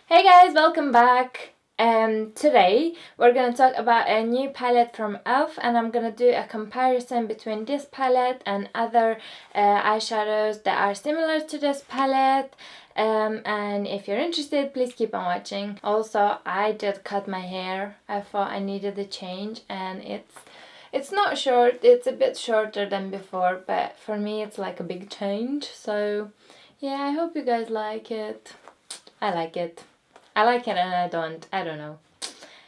Hey guys, welcome back. Today we're gonna talk about a new palette from e.l.f. and I'm gonna do a comparison between this palette and other eyeshadows that are similar to this palette. And if you're interested, please keep on watching. Also, I did cut my hair. I thought I needed a change, and it's not short. It's a bit shorter than before, but for me it's like a big change. So yeah, I hope you guys like it. I like it. I like it and I don't know.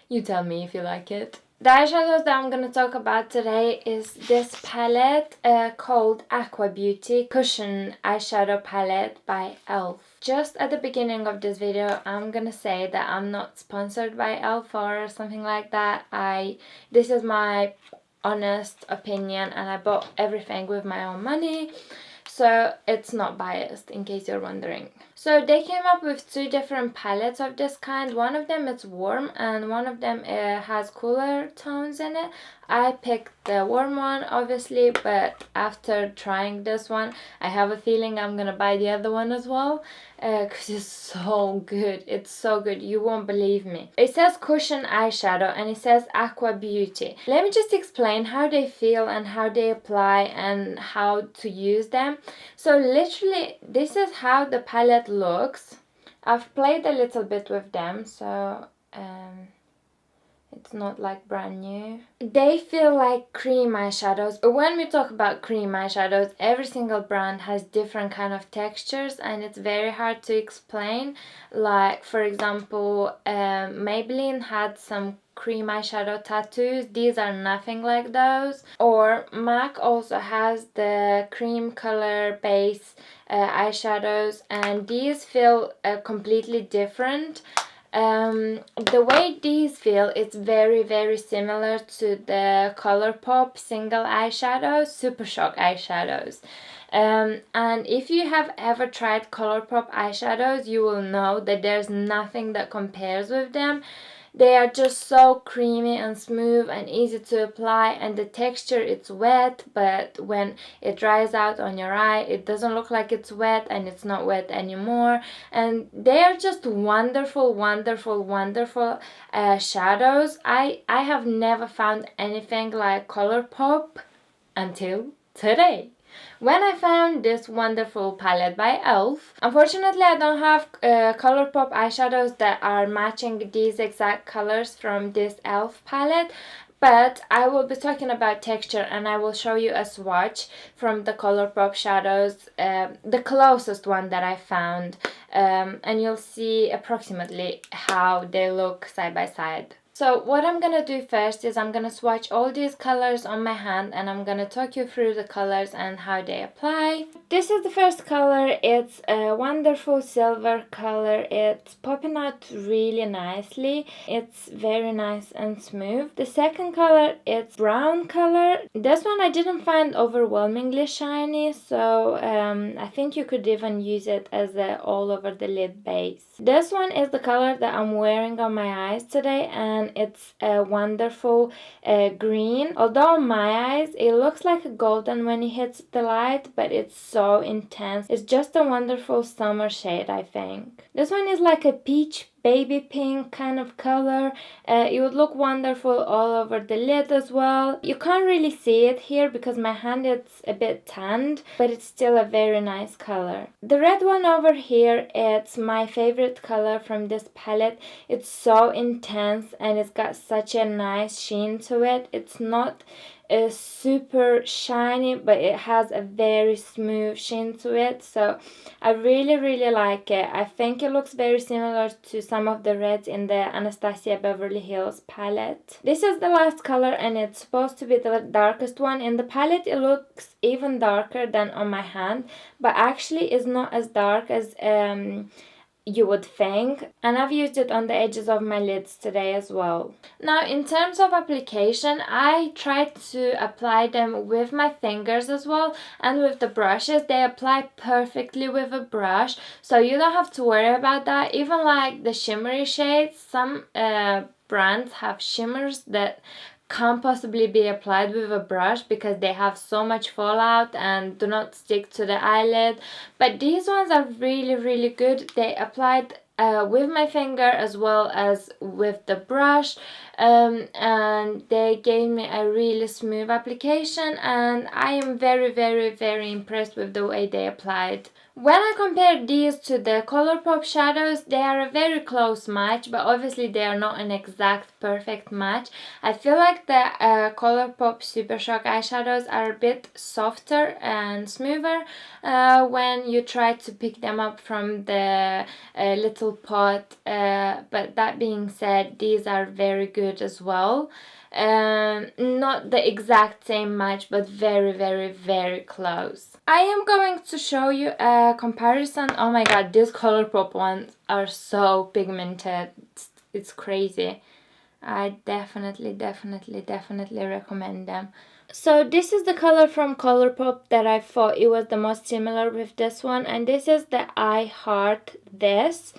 You tell me if you like it. The eyeshadows that I'm gonna talk about today is this palette called Aqua Beauty Cushion Eyeshadow Palette by e.l.f. Just at the beginning of this video, I'm gonna say that I'm not sponsored by e.l.f. or something like that. This is my honest opinion and I bought everything with my own money. So it's not biased, in case you're wondering. So they came up with two different palettes of this kind. One of them is warm and one of them has cooler tones in it. I picked the warm one obviously, but after trying this one I have a feeling I'm gonna buy the other one as well, because it's so good. It's so good, you won't believe me. It says cushion eyeshadow and it says Aqua Beauty. Let me just explain how they feel and how they apply and how to use them. So literally this is how the palette looks. I've played a little bit with them, so it's not like brand new. They feel like cream eyeshadows. When we talk about cream eyeshadows, every single brand has different kind of textures and it's very hard to explain. Like for example, Maybelline had some cream eyeshadow tattoos. These are nothing like those. Or MAC also has the cream color base eyeshadows and these feel completely different. The way these feel, it's very similar to the Colourpop single eyeshadows, Super Shock eyeshadows. And if you have ever tried Colourpop eyeshadows, you will know that there's nothing that compares with them. They are just so creamy and smooth and easy to apply, and the texture, it's wet, but when it dries out on your eye it doesn't look like it's wet and it's not wet anymore. And they are just wonderful shadows. I have never found anything like Colourpop until today, when I found this wonderful palette by e.l.f. Unfortunately, I don't have Colourpop eyeshadows that are matching these exact colors from this e.l.f. palette, but I will be talking about texture and I will show you a swatch from the Colourpop shadows, the closest one that I found, and you'll see approximately how they look side by side. So what I'm gonna do first is I'm gonna swatch all these colors on my hand and I'm gonna talk you through the colors and how they apply. This is the first color. It's a wonderful silver color. It's popping out really nicely. It's very nice and smooth. The second color, it's brown color. This one I didn't find overwhelmingly shiny, so I think you could even use it as a all over the lid base. This one is the color that I'm wearing on my eyes today, and it's a wonderful green. Although on my eyes it looks like a golden when it hits the light, but it's so intense. It's just a wonderful summer shade, I think. This one is like a peach baby pink kind of color. It would look wonderful all over the lid as well. You can't really see it here because my hand is a bit tanned, but it's still a very nice color. The red one over here, it's my favorite color from this palette. It's so intense and it's got such a nice sheen to it. It's not super shiny, but it has a very smooth sheen to it, so I really like it. I think it looks very similar to some of the reds in the Anastasia Beverly Hills palette. This is the last color and it's supposed to be the darkest one in the palette. It looks even darker than on my hand, but actually it's not as dark as you would think, and I've used it on the edges of my lids today as well. Now in terms of application, I tried to apply them with my fingers as well and with the brushes. They apply perfectly with a brush, so you don't have to worry about that. Even like the shimmery shades, some brands have shimmers that can't possibly be applied with a brush because they have so much fallout and do not stick to the eyelid, but these ones are really good. They applied with my finger as well as with the brush, and they gave me a really smooth application, and I am very, very, very impressed with the way they applied. When I compare these to the Colourpop shadows, they are a very close match, but obviously they are not an exact perfect match. I feel like the Colourpop Super Shock eyeshadows are a bit softer and smoother when you try to pick them up from the little pot, but that being said, these are very good as well. Not the exact same match, but very, very, very close. I am going to show you a comparison. Oh my god, these Colourpop ones are so pigmented. It's crazy. I definitely recommend them. So this is the color from Colourpop that I thought it was the most similar with this one, and this is the I Heart This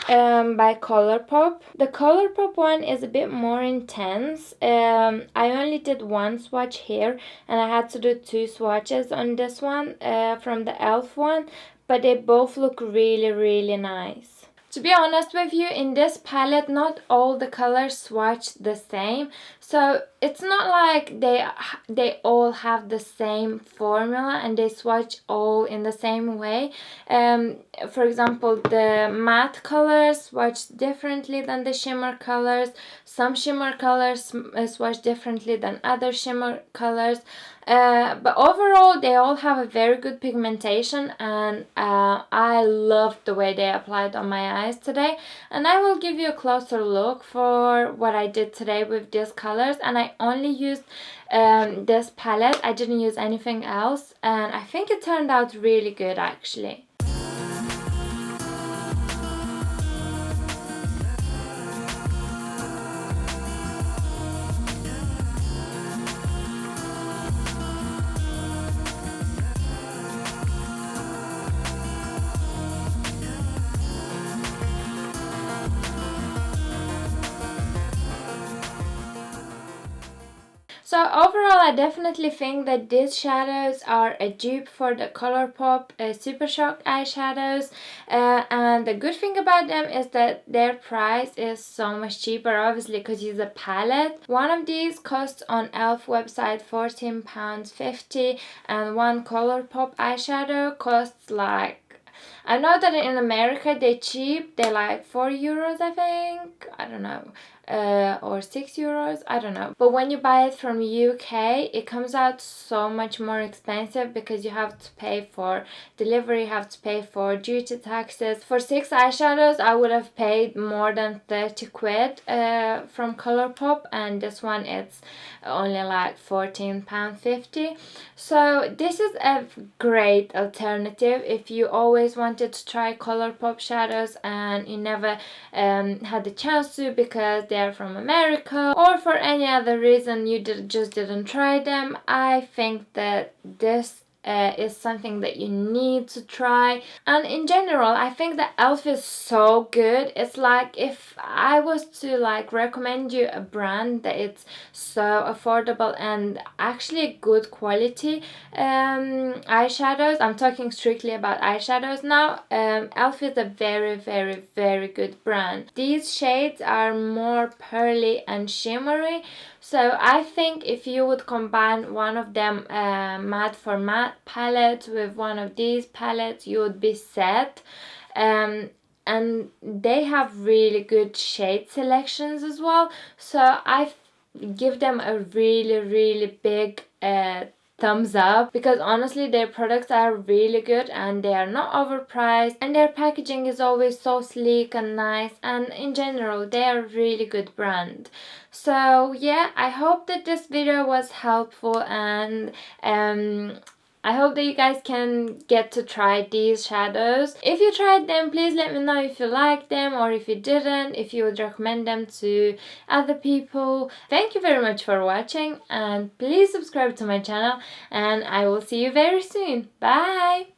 by Colourpop. The Colourpop one is a bit more intense. I only did one swatch here, and I had to do 2 swatches on this one from the e.l.f. one, but they both look really, really nice. To be honest with you, in this palette, not all the colors swatch the same. So it's not like they all have the same formula and they swatch all in the same way. For example, the matte colors swatch differently than the shimmer colors. Some shimmer colors swatch differently than other shimmer colors. But overall, they all have a very good pigmentation, and I loved the way they applied on my eyes today. And I will give you a closer look for what I did today with these colors, and I only used this palette. I didn't use anything else, and I think it turned out really good actually. So overall, I definitely think that these shadows are a dupe for the Colourpop Super Shock eyeshadows, and the good thing about them is that their price is so much cheaper, obviously, because it's a palette. One of these costs on e.l.f. website £14.50, and one Colourpop eyeshadow costs like, I know that in America they're cheap, they're like €4 I think, I don't know, or €6, I don't know. But when you buy it from UK, it comes out so much more expensive because you have to pay for delivery, you have to pay for duty taxes. For 6 eyeshadows I would have paid more than 30 quid from Colourpop, and this one it's only like £14.50. So this is a great alternative if you always wanted to try Colourpop shadows and you never had the chance to because they're from America, or for any other reason you just didn't try them. I think that this is something that you need to try. And in general, I think that e.l.f. is so good. It's like if I was to like recommend you a brand that it's so affordable and actually good quality eyeshadows, I'm talking strictly about eyeshadows now, e.l.f. is a very, very, very good brand. These shades are more pearly and shimmery, so I think if you would combine one of them matte for matte palette with one of these palettes, you would be set. And they have really good shade selections as well, so I give them a really, really big thumbs up, because honestly their products are really good and they are not overpriced, and their packaging is always so sleek and nice, and in general they are a really good brand. So yeah, I hope that this video was helpful, and I hope that you guys can get to try these shadows. If you tried them, please let me know if you liked them, or if you didn't, if you would recommend them to other people. Thank you very much for watching, and please subscribe to my channel, and I will see you very soon. Bye!